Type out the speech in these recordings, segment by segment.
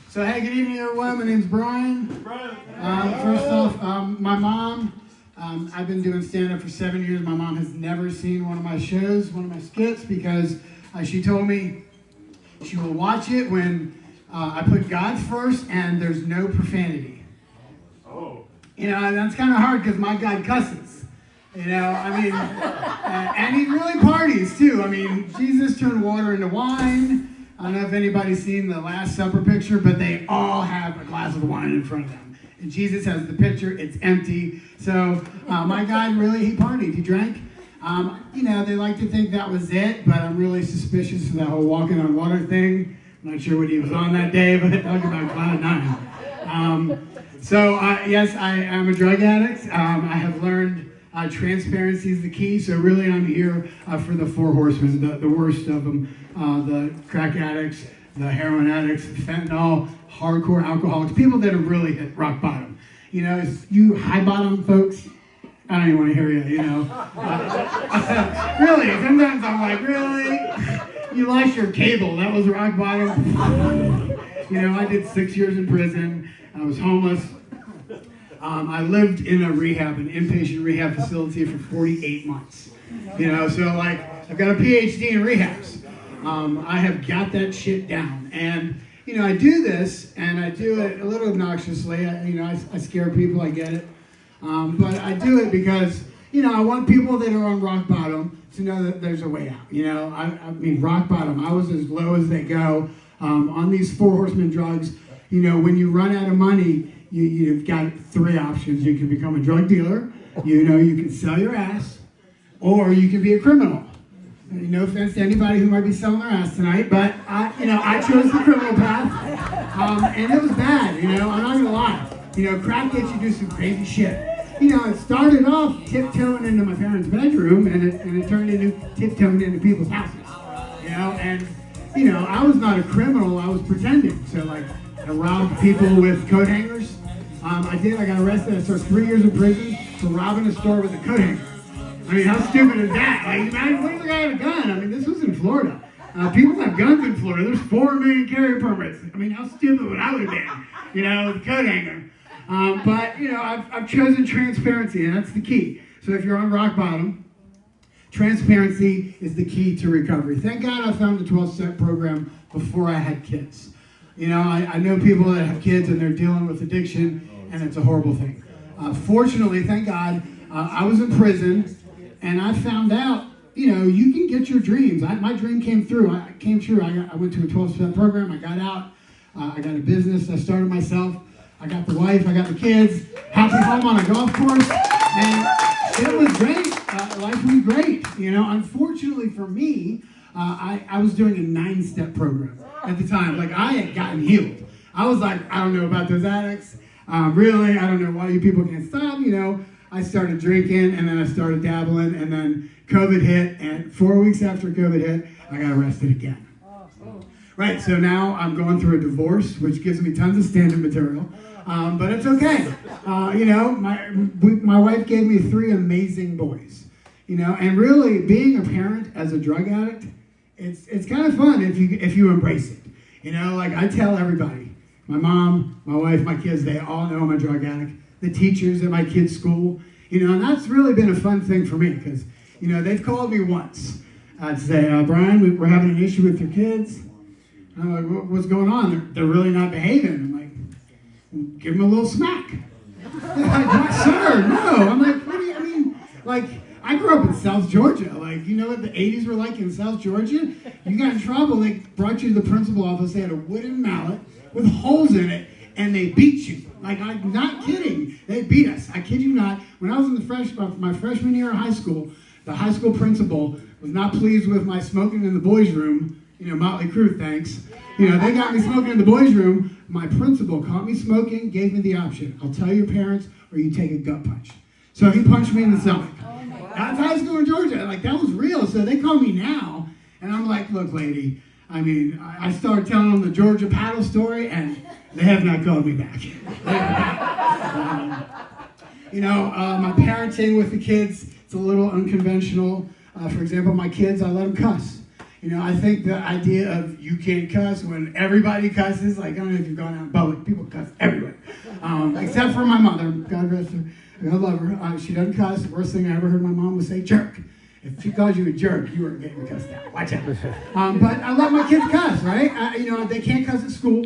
So, hey, good evening, everyone. My name's Brian. First off, my mom, I've been doing stand-up for 7 years. My mom has never seen one of my shows, one of my skits, because she told me she will watch it when I put God first and there's no profanity. Oh. You know, and that's kind of hard because my God cusses. You know, I mean, and he really parties too. I mean, Jesus turned water into wine. I don't know if anybody's seen the Last Supper picture, but they all have a glass of wine in front of them. And Jesus has the pitcher, it's empty. So my God really, he partied, he drank. You know, they like to think that was it, but I'm really suspicious of that whole walking on water thing. I'm not sure what he was on that day, but talking about cloud nine. Yes, I am a drug addict. I have learned transparency is the key. So really I'm here for the four horsemen, the worst of them. The crack addicts, the heroin addicts, the fentanyl, hardcore alcoholics, people that have really hit rock bottom. You know, you high bottom folks, I don't even want to hear you, you know. Really, sometimes I'm like, really? You lost your cable, that was rock bottom? You know, I did 6 years in prison, I was homeless. I lived in a rehab, an inpatient rehab facility for 48 months. You know, so like, I've got a PhD in rehabs. I have got that shit down. And, you know, I do this, and I do it a little obnoxiously. I scare people, I get it. But I do it because, you know, I want people that are on rock bottom to know that there's a way out. You know, I mean, rock bottom. I was as low as they go on these four horsemen drugs. You know, when you run out of money, you've got three options. You can become a drug dealer. You know, you can sell your ass, or you can be a criminal. No offense to anybody who might be selling their ass tonight, but I chose the criminal path, and it was bad. You know, I'm not gonna lie. You know, crack gets you do some crazy shit. You know, it started off tiptoeing into my parents' bedroom, and it turned into tiptoeing into people's houses. You know, and you know, I was not a criminal. I was pretending. So like, I robbed people with coat hangers. I got arrested. I served 3 years in prison for robbing a store with a coat hanger. I mean, how stupid is that? Like, imagine, what if the guy had a gun? I mean, this was in Florida. People have guns in Florida. There's 4 million carry permits. I mean, how stupid would I have been? You know, with a coat hanger. But, you know, I've chosen transparency, and that's the key. So if you're on rock bottom, transparency is the key to recovery. Thank God I found the 12-step program before I had kids. You know, I know people that have kids, and they're dealing with addiction, and it's a horrible thing. Fortunately, thank God, I was in prison. And I found out, you know, you can get your dreams. My dream came through. I went to a 12-step program. I got out. I got a business. I started myself. I got the wife. I got the kids. Happy home on a golf course. And it was great. Life was great. You know, unfortunately for me, I was doing a 9-step program at the time. Like, I had gotten healed. I was like, I don't know about those addicts. Really, I don't know why you people can't stop, you know. I started drinking, and then I started dabbling, and then COVID hit, and 4 weeks after COVID hit, I got arrested again. Right, so now I'm going through a divorce, which gives me tons of stand-up material, but it's okay. You know, my wife gave me 3 amazing boys, you know, and really being a parent as a drug addict, it's kind of fun if you embrace it. You know, like I tell everybody, my mom, my wife, my kids, they all know I'm a drug addict. The teachers at my kids' school, you know, and that's really been a fun thing for me because, you know, they've called me once to say, Brian, we're having an issue with your kids. I'm like, what's going on? They're really not behaving. I'm like, give them a little smack. They're like, sir, no. I'm like, what do you, I mean, like, I grew up in South Georgia. Like, you know what the 80s were like in South Georgia? You got in trouble, they brought you to the principal office, they had a wooden mallet with holes in it, and they beat you. Like, I'm not kidding. They beat us. I kid you not. When I was in my freshman year of high school, the high school principal was not pleased with my smoking in the boys' room. You know, Motley Crue, thanks. You know, they got me smoking in the boys' room. My principal caught me smoking, gave me the option. I'll tell your parents, or you take a gut punch. So he punched me in the stomach. That's high school in Georgia. Like, that was real. So they call me now, and I'm like, look, lady, I mean, I started telling them the Georgia paddle story, and they have not called me back. You know, my parenting with the kids, it's a little unconventional. For example, my kids, I let them cuss. You know, I think the idea of you can't cuss when everybody cusses, like, I don't know if you've gone out in public, people cuss everywhere. Except for my mother, God rest her, I love her. She doesn't cuss. The worst thing I ever heard my mom was say jerk. If she calls you a jerk, you are getting cussed out. Watch out. But I let my kids cuss, right? You know, they can't cuss at school.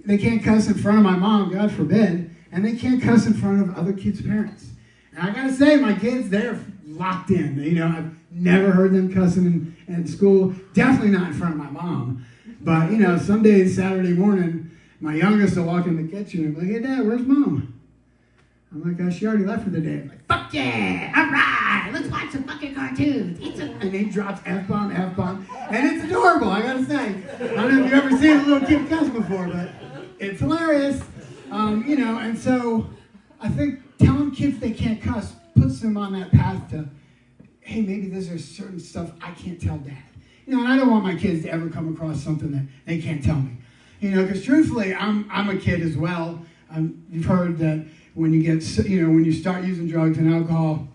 They can't cuss in front of my mom, God forbid. And they can't cuss in front of other kids' parents. And I gotta say, my kids, they're locked in. You know, I've never heard them cussing in school. Definitely not in front of my mom. But, you know, some days, Saturday morning, my youngest will walk in the kitchen and be like, hey, Dad, where's Mom? I'm like, oh, she already left for the day. I'm like, fuck yeah, all right, let's watch some fucking cartoons. And he drops F-bomb, F-bomb. And it's adorable, I gotta say. I don't know if you've ever seen a little kid cuss before, but it's hilarious. You know, and so I think telling kids they can't cuss puts them on that path to, hey, maybe there's certain stuff I can't tell Dad. You know, and I don't want my kids to ever come across something that they can't tell me. You know, because truthfully, I'm a kid as well. You've heard that when you get, you know, when you start using drugs and alcohol,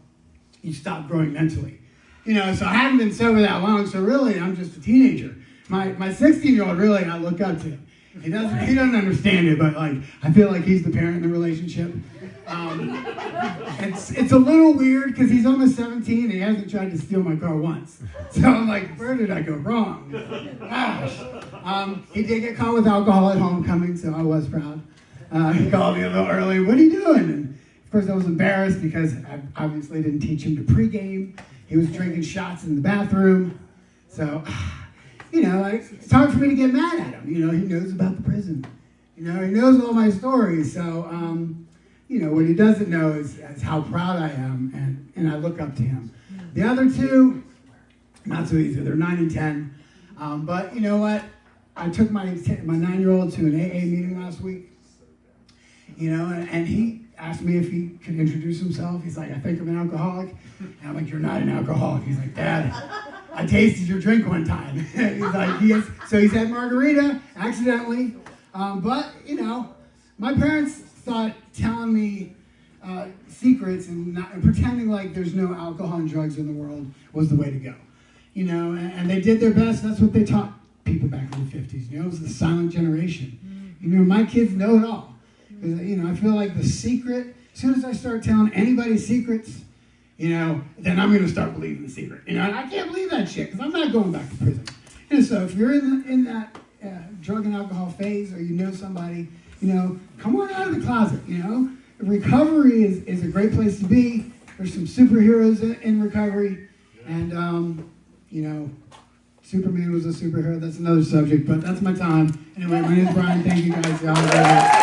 you stop growing mentally. You know, so I haven't been sober that long, so really I'm just a teenager. My 16-year-old, really, I look up to him. He doesn't understand it, but like I feel like he's the parent in the relationship. It's a little weird because he's almost 17 and he hasn't tried to steal my car once. So I'm like, where did I go wrong? Gosh. He did get caught with alcohol at homecoming, so I was proud. He called me a little early. What are you doing? And of course I was embarrassed because I obviously didn't teach him to pregame. He was drinking shots in the bathroom. So, you know, it's hard for me to get mad at him. You know, he knows about the prison. You know, he knows all my stories. So, you know, what he doesn't know is how proud I am, and I look up to him. The other two, not so easy. They're 9 and 10. But you know what? I took my 9-year-old to an AA meeting last week. You know, and he asked me if he could introduce himself. He's like, I think I'm an alcoholic. And I'm like, you're not an alcoholic. He's like, Dad, I tasted your drink one time. He's like, yes. So he's had margarita accidentally. But, you know, my parents thought telling me secrets and pretending like there's no alcohol and drugs in the world was the way to go. You know, and they did their best. That's what they taught people back in the 50s. You know, it was the silent generation. You know, my kids know it all. You know, I feel like the secret, as soon as I start telling anybody secrets, you know, then I'm going to start believing the secret. You know, and I can't believe that shit because I'm not going back to prison. And so if you're in that drug and alcohol phase or you know somebody, you know, come on out of the closet, you know. Recovery is a great place to be. There's some superheroes in recovery. And, you know, Superman was a superhero. That's another subject, but that's my time. Anyway, my name is Brian. Thank you guys.